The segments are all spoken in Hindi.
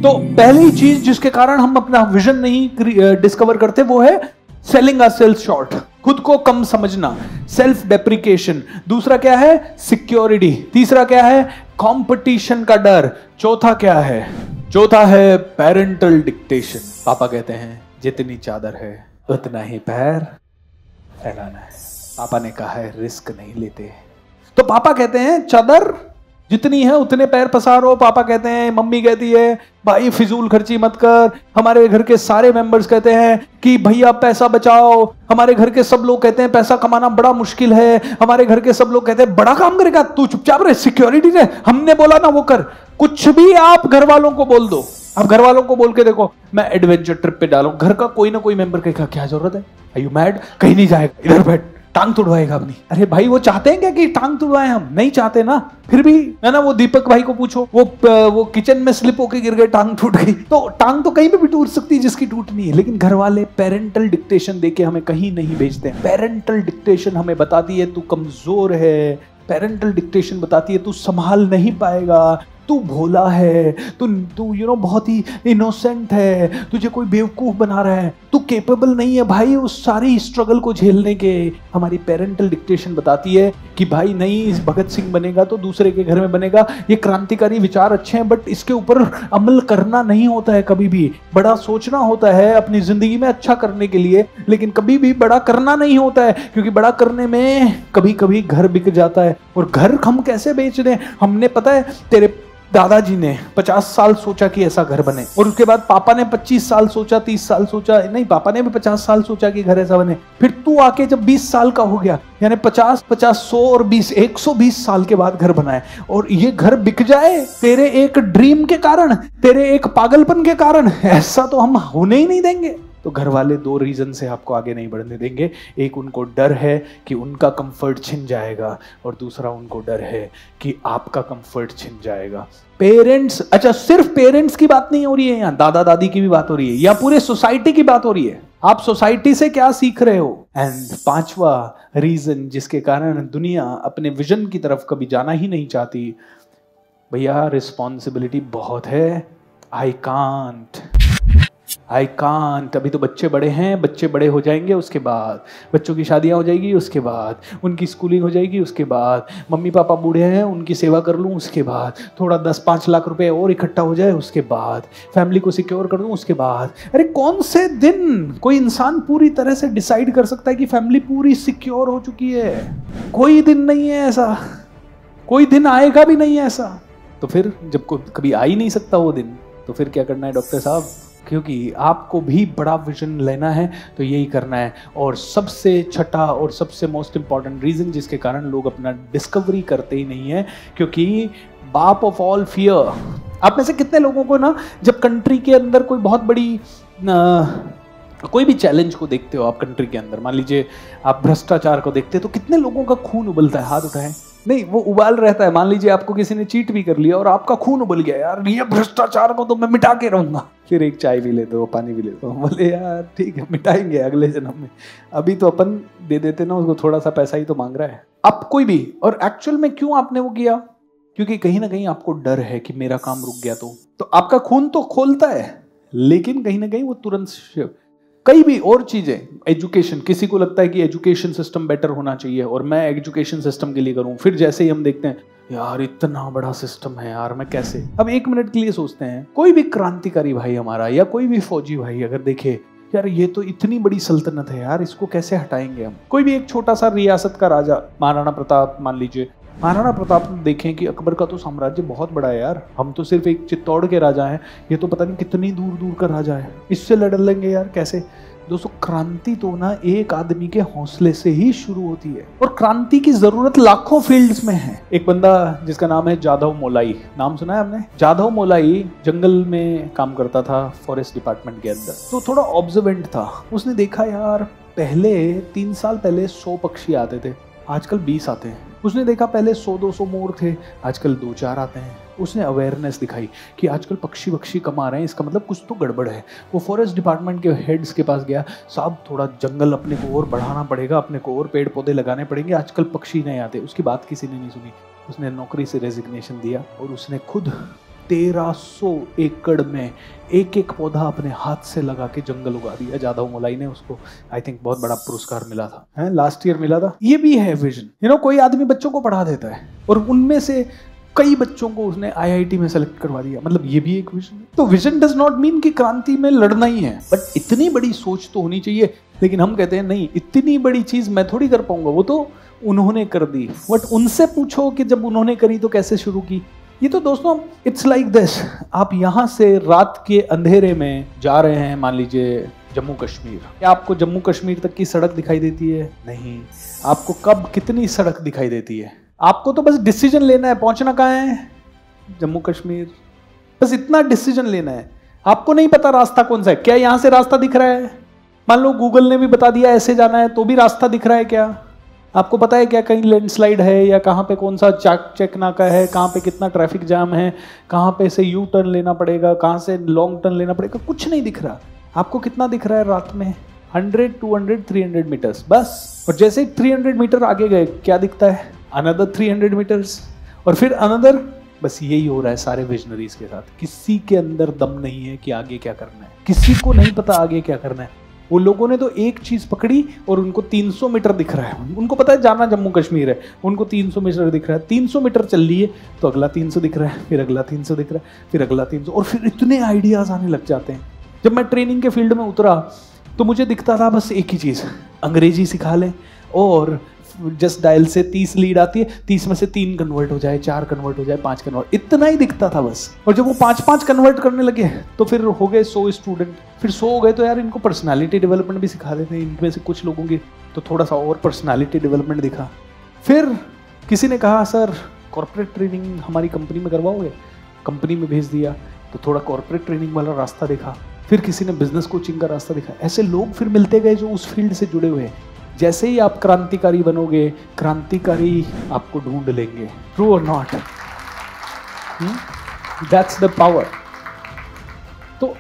तो पहली चीज जिसके कारण हम अपना विजन नहीं डिस्कवर करते वो है सेलिंग आवर सेल्फ शॉर्ट, खुद को कम समझना, सेल्फ डेप्रिकेशन। दूसरा क्या है? सिक्योरिटी। तीसरा क्या है? कंपटीशन का डर। चौथा क्या है? चौथा है पेरेंटल डिक्टेशन। पापा कहते हैं जितनी चादर है उतना ही पैर फैलाना है। पापा ने कहा है रिस्क नहीं लेते, तो पापा कहते हैं चादर जितनी है उतने पैर पसारो। पापा कहते हैं, मम्मी कहती है भाई फिजूल खर्ची मत कर। हमारे घर के सारे मेंबर्स कहते हैं कि भैया पैसा बचाओ। हमारे घर के सब लोग कहते हैं पैसा कमाना बड़ा मुश्किल है। हमारे घर के सब लोग कहते हैं बड़ा काम करेगा तू, चुपचाप रहे, सिक्योरिटी रहे, हमने बोला ना वो कर। कुछ भी आप घर वालों को बोल दो, आप घर वालों को बोल के देखो मैं एडवेंचर ट्रिप पे डालूं, घर का कोई ना कोई मेंबर कहेगा क्या जरूरत है, आर यू मैड, कहीं नहीं जाएगा, इधर बैठ, टांग तुड़वाएगा अपनी। अरे भाई वो चाहते हैं क्या कि टांग तुड़वाएं? हम नहीं चाहते ना, फिर भी है ना। वो दीपक भाई को पूछो, वो किचन में स्लिप होके गिर गए, टांग टूट गई। तो टांग तो कहीं पे भी टूट सकती है जिसकी टूटनी है, लेकिन घर वाले पेरेंटल डिक्टेशन देके हमें कहीं नहीं भेजते हैं। पेरेंटल डिक्टेशन हमें बताती है तू कमजोर है, पेरेंटल डिक्टेशन बताती है तू संभाल नहीं पाएगा, तू भोला है, तू यू नो बहुत ही इनोसेंट है, तुझे कोई बेवकूफ बना रहा है, तू केपेबल नहीं है भाई उस सारी स्ट्रगल को झेलने के। हमारी पेरेंटल डिक्टेशन बताती है कि भाई नहीं, इस भगत सिंह बनेगा तो दूसरे के घर में बनेगा, ये क्रांतिकारी विचार अच्छे हैं बट इसके ऊपर अमल करना नहीं होता है कभी भी। बड़ा सोचना होता है अपनी जिंदगी में अच्छा करने के लिए, लेकिन कभी भी बड़ा करना नहीं होता है, क्योंकि बड़ा करने में कभी कभी घर बिक जाता है। और घर हम कैसे बेच दें? हमने पता है तेरे दादाजी ने 50 साल सोचा कि ऐसा घर बने, और उसके बाद पापा ने 25 साल सोचा, 30 साल सोचा, नहीं पापा ने भी 50 साल सोचा कि घर ऐसा बने। फिर तू आके जब 20 साल का हो गया, यानी 50, 100 और 20, 120 साल के बाद घर बनाए, और ये घर बिक जाए तेरे एक ड्रीम के कारण, तेरे एक पागलपन के कारण, ऐसा तो हम होने ही नहीं देंगे। तो घर वाले 2 रीजन से आपको आगे नहीं बढ़ने देंगे। एक, उनको डर है कि उनका कंफर्ट छिन जाएगा, और दूसरा उनको डर है कि आपका कंफर्ट छिन जाएगा। पेरेंट्स, अच्छा सिर्फ पेरेंट्स की बात नहीं हो रही है यहाँ, दादा दादी की भी बात हो रही है, या पूरे सोसाइटी की बात हो रही है। आप सोसाइटी से क्या सीख रहे हो? एंड 5वां रीजन जिसके कारण दुनिया अपने विजन की तरफ कभी जाना ही नहीं चाहती, भैया रिस्पॉन्सिबिलिटी बहुत है। I can't. अभी तो बच्चे बड़े हैं, बच्चे बड़े हो जाएंगे, उसके बाद बच्चों की शादियां हो जाएगी, उसके बाद उनकी स्कूलिंग हो जाएगी, उसके बाद मम्मी पापा बूढ़े हैं उनकी सेवा कर लूं, उसके बाद थोड़ा 10-5 लाख रुपए और इकट्ठा हो जाए, उसके बाद फैमिली को सिक्योर कर दूं, उसके बाद अरे कौन से दिन कोई इंसान पूरी तरह से डिसाइड कर सकता है कि फैमिली पूरी सिक्योर हो चुकी है? कोई दिन नहीं है ऐसा, कोई दिन आएगा भी नहीं है ऐसा। तो फिर जब कभी आ ही नहीं सकता वो दिन, तो फिर क्या करना है डॉक्टर साहब? क्योंकि आपको भी बड़ा विजन लेना है तो यही करना है। और सबसे छठा और सबसे मोस्ट इंपॉर्टेंट रीजन जिसके कारण लोग अपना डिस्कवरी करते ही नहीं है, क्योंकि बाप ऑफ ऑल फियर। आप में से कितने लोगों को ना, जब कंट्री के अंदर कोई बहुत बड़ी कोई भी चैलेंज को देखते हो आप कंट्री के अंदर, मान लीजिए आप भ्रष्टाचार को देखते हो, तो कितने लोगों का खून उबलता है? हाथ उठाएं। नहीं, वो उबाल रहता है। मान लीजिए आपको किसी ने चीट भी कर लिया और आपका खून उबल गया, यार ये भ्रष्टाचार को तो मैं मिटा के रहूंगा। फिर एक चाय भी लेते हो, पानी भी लेते हो, बोले यार ठीक है मिटाएंगे अगले जन्म में, अभी तो अपन दे देते ना उसको, थोड़ा सा पैसा ही तो मांग रहा है। अब कोई भी, और एक्चुअल में क्यों आपने वो किया? क्योंकि कहीं ना कहीं आपको डर है कि मेरा काम रुक गया तो आपका खून तो खोलता है, लेकिन कहीं ना कहीं वो तुरंत कई भी और चीजें, एजुकेशन, किसी को लगता है कि एजुकेशन सिस्टम बेटर होना चाहिए और मैं एजुकेशन सिस्टम के लिए करूं, फिर जैसे ही हम देखते हैं यार इतना बड़ा सिस्टम है यार, मैं कैसे। अब 1 मिनट के लिए सोचते हैं, कोई भी क्रांतिकारी भाई हमारा या कोई भी फौजी भाई अगर देखे यार ये तो इतनी बड़ी सल्तनत है यार, इसको कैसे हटाएंगे हम। कोई भी एक छोटा सा रियासत का राजा, महाराणा प्रताप मान लीजिए, महाराणा प्रताप देखें कि अकबर का तो साम्राज्य बहुत बड़ा है यार, हम तो सिर्फ एक चित्तौड़ के राजा हैं, ये तो पता नहीं कितनी दूर दूर का राजा है, इससे लड़ लेंगे यार कैसे। दोस्तों क्रांति तो ना एक आदमी के हौसले से ही शुरू होती है, और क्रांति की जरूरत लाखों फील्ड्स में है। एक बंदा जिसका नाम है जाधव मोलाई, नाम सुना है आपने? जाधव मोलाई जंगल में काम करता था, फॉरेस्ट डिपार्टमेंट के अंदर, तो थोड़ा ऑब्जर्वेंट था। उसने देखा यार पहले 3 साल पहले 100 पक्षी आते थे, आजकल 20 आते हैं। उसने देखा पहले 100-200 मोर थे, आजकल 2-4 आते हैं। उसने अवेयरनेस दिखाई कि आजकल पक्षी कम आ रहे हैं, इसका मतलब कुछ तो गड़बड़ है। वो फॉरेस्ट डिपार्टमेंट के हेड्स के पास गया, साहब थोड़ा जंगल अपने को और बढ़ाना पड़ेगा, अपने को और पेड़ पौधे लगाने पड़ेंगे, आजकल पक्षी नहीं आते। उसकी बात किसी ने नहीं सुनी, उसने नौकरी से रेजिग्नेशन दिया और उसने खुद 1300 एकड़ में एक एक पौधा अपने हाथ से लगा के जंगल उगा दिया। जादव मोलाई ने उसको आई थिंक बहुत बड़ा पुरस्कार मिला था, है लास्ट ईयर मिला था। ये भी है विजन। कोई आदमी बच्चों को पढ़ा देता है और उनमें से कई बच्चों को उसने IIT में सेलेक्ट करवा दिया, मतलब ये भी एक विजन है। तो विजन डज नॉट मीन कि क्रांति में लड़ना ही है, बट इतनी बड़ी सोच तो होनी चाहिए। लेकिन हम कहते हैं नहीं, इतनी बड़ी चीज मैं थोड़ी कर पाऊंगा, वो तो उन्होंने कर दी। बट उनसे पूछो कि जब उन्होंने करी तो कैसे शुरू की। ये तो दोस्तों इट्स लाइक दिस, आप यहां से रात के अंधेरे में जा रहे हैं, मान लीजिए जम्मू कश्मीर। क्या आपको जम्मू कश्मीर तक की सड़क दिखाई देती है? नहीं। आपको कब कितनी सड़क दिखाई देती है? आपको तो बस डिसीजन लेना है, पहुंचना कहाँ है? जम्मू कश्मीर। बस इतना डिसीजन लेना है। आपको नहीं पता रास्ता कौन सा है। क्या यहां से रास्ता दिख रहा है? मान लो गूगल ने भी बता दिया ऐसे जाना है, तो भी रास्ता दिख रहा है क्या? आपको पता है क्या कहीं लैंडस्लाइड है, या कहाँ पे कौन सा चेक नाका है, कहाँ पे कितना ट्रैफिक जाम है, कहाँ पे से यू टर्न लेना पड़ेगा, कहाँ से लॉन्ग टर्न लेना पड़ेगा? कुछ नहीं दिख रहा। आपको कितना दिख रहा है रात में? 100, 200, 300 मीटर्स बस। और जैसे 300 मीटर आगे गए क्या दिखता है? अनदर 300 मीटर्स, और फिर अनदर। बस यही हो रहा है सारे विजनरीज के साथ। किसी के अंदर दम नहीं है कि आगे क्या करना है, किसी को नहीं पता आगे क्या करना है। वो लोगों ने तो एक चीज पकड़ी और उनको 300 मीटर दिख रहा है। उनको पता है जाना जम्मू कश्मीर है, उनको 300 मीटर दिख रहा है। 300 मीटर चल लिए तो अगला 300 दिख रहा है, फिर अगला 300 दिख रहा है, फिर अगला 300, और फिर इतने आइडियाज आने लग जाते हैं। जब मैं ट्रेनिंग के फील्ड में उतरा तो मुझे दिखता था बस एक ही चीज, अंग्रेजी सिखा लें और जस्ट डायल से 30 लीड आती है, 30 में से 3 कन्वर्ट हो जाए, 4 कन्वर्ट हो जाए, 5 कन्वर्ट, इतना ही दिखता था बस। और जब वो 5-5 कन्वर्ट करने लगे तो फिर हो गए 100 स्टूडेंट। फिर 100 हो गए तो यार इनको पर्सनालिटी डेवलपमेंट भी सिखा देते हैं। इनमें से कुछ लोगों की तो थोड़ा सा और पर्सनालिटी डेवलपमेंट दिखा। फिर किसी ने कहा सर कॉर्पोरेट ट्रेनिंग हमारी कंपनी में करवाओगे? कंपनी में भेज दिया तो थोड़ा कॉर्पोरेट ट्रेनिंग वाला रास्ता दिखा। फिर किसी ने बिजनेस कोचिंग का रास्ता दिखा। ऐसे लोग फिर मिलते गए जो उस फील्ड से जुड़े हुए हैं। जैसे ही आप क्रांतिकारी बनोगे, क्रांतिकारी आपको ढूंढ लेंगे। ट्रू और नॉट? That's the power. तो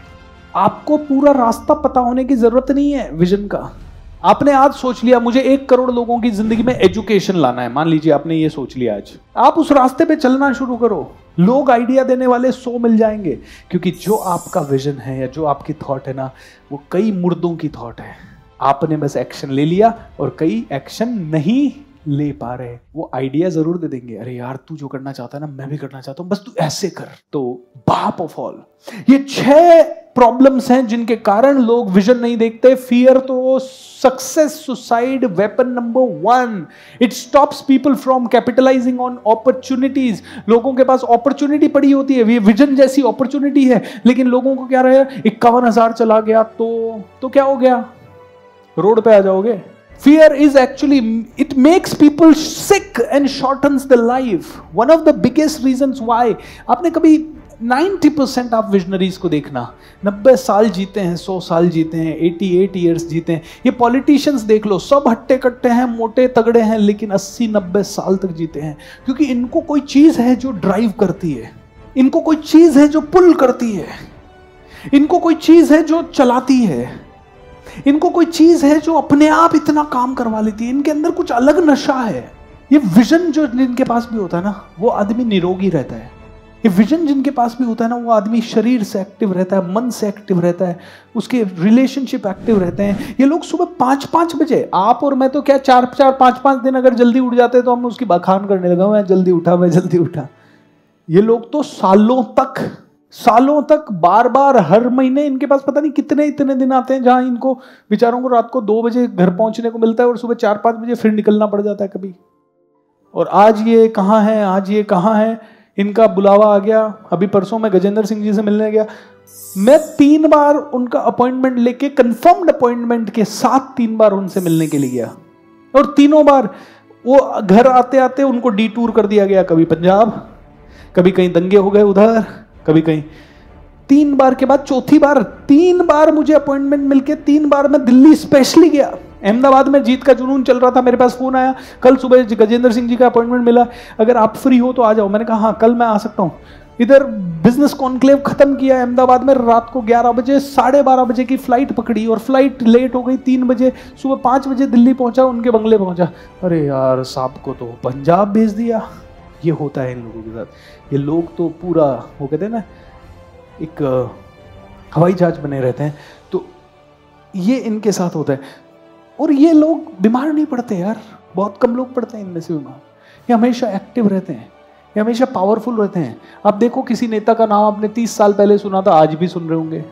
आपको पूरा रास्ता पता होने की जरूरत नहीं है विजन का। आपने आज सोच लिया मुझे 1 करोड़ लोगों की जिंदगी में एजुकेशन लाना है, मान लीजिए आपने ये सोच लिया आज, आप उस रास्ते पे चलना शुरू करो। लोग आइडिया देने वाले 100 मिल जाएंगे, क्योंकि जो आपका विजन है या जो आपकी थॉट है ना, वो कई मुर्दों की थॉट है। आपने बस एक्शन ले लिया और कई एक्शन नहीं ले पा रहे। वो आइडिया जरूर दे देंगे, अरे यार तू जो करना चाहता है ना मैं भी करना चाहता हूं, बस तू ऐसे कर। तो बाप ऑफ ऑल ये 6 प्रॉब्लम्स हैं जिनके कारण लोग विजन नहीं देखते। फियर तो success suicide weapon number 1। It stops people from capitalising on opportunities. लोगों के पास अपॉर्चुनिटी पड़ी होती है, ये विजन जैसी अपॉर्चुनिटी है, लेकिन लोगों को क्या रहा है, 51,000 चला गया तो क्या हो गया, रोड पे आ जाओगे। Fear is actually, it makes people sick and shortens the life. One of the biggest reasons why, आपने कभी 90% आप विजनरीज को देखना 90 साल जीते हैं, 100 साल जीते हैं, 88 ईयर्स जीते हैं। ये पॉलिटिशियंस देख लो, सब हट्टे कट्टे हैं, मोटे तगड़े हैं, लेकिन 80-90 साल तक जीते हैं, क्योंकि इनको कोई चीज है जो ड्राइव करती है, इनको कोई चीज है जो पुल करती है, इनको कोई चीज है जो चलाती है, इनको कोई चीज है जो अपने आप इतना काम करवा लेती है। इनके अंदर कुछ अलग नशा है। ये विजन जो जिनके पास भी होता है ना, वो आदमी निरोगी रहता है। ये विजन जिनके पास भी होता है ना, वो आदमी शरीर से एक्टिव रहता है, मन से एक्टिव रहता है, उसके रिलेशनशिप एक्टिव रहते हैं। ये लोग सुबह 5-5 बजे, आप और मैं तो क्या 4-5 दिन अगर जल्दी उठ जाते तो हम उसकी बखान करने लगा, मैं जल्दी उठा। ये लोग तो सालों तक बार हर महीने इनके पास पता नहीं कितने इतने दिन आते हैं जहां इनको बेचारों को रात को 2 बजे घर पहुंचने को मिलता है और सुबह 4-5 बजे फिर निकलना पड़ जाता है कभी। और आज ये कहाँ है, इनका बुलावा आ गया। अभी परसों मैं गजेंद्र सिंह जी से मिलने गया, मैं 3 बार उनका अपॉइंटमेंट लेके, कंफर्म्ड अपॉइंटमेंट के साथ 3 बार उनसे मिलने के लिए गया, और तीनों बार वो घर आते आते उनको डिटूर कर दिया गया, कभी पंजाब, कभी कहीं दंगे हो गए उधर, कभी कहीं। 3 बार के बाद चौथी बार 3 बार मुझे अपॉइंटमेंट मिलके 3 बार मैं दिल्ली स्पेशली गया। अहमदाबाद में जीत का जुनून चल रहा था, मेरे पास फोन आया, कल सुबह गजेंद्र सिंह जी का अपॉइंटमेंट मिला, अगर आप फ्री हो तो आ जाओ। मैंने कहा हाँ कल मैं आ सकता हूँ। इधर बिजनेस कॉन्क्लेव खत्म किया अहमदाबाद में, रात को 11 बजे 12:30 बजे की फ्लाइट पकड़ी, और फ्लाइट लेट हो गई 3 बजे, सुबह 5 बजे दिल्ली पहुंचा, उनके बंगले पहुंचा। अरे यार साहब को तो पंजाब भेज दिया। ये होता है इन लोगों के साथ। ये लोग तो पूरा वो कहते हैं ना एक हवाई जहाज बने रहते हैं, तो ये इनके साथ होता है। और ये लोग बीमार नहीं पड़ते यार, बहुत कम लोग पड़ते हैं इनमें से बीमार। ये हमेशा एक्टिव रहते हैं, ये हमेशा पावरफुल रहते हैं। आप देखो किसी नेता का नाम आपने 30 साल पहले सुना था, आज भी सुन रहे होंगे।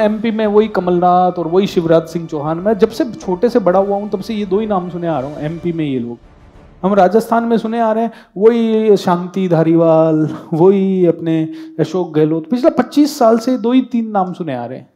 एमपी में वही कमलनाथ और वही शिवराज सिंह चौहान। मैं जब से छोटे से बड़ा हुआ हूं तब से ये दो ही नाम सुने आ रहा हूँ एमपी में। ये लोग हम राजस्थान में सुने आ रहे हैं, वही शांति धारीवाल, वही अपने अशोक गहलोत। पिछले 25 साल से 2 ही 3 नाम सुने आ रहे हैं।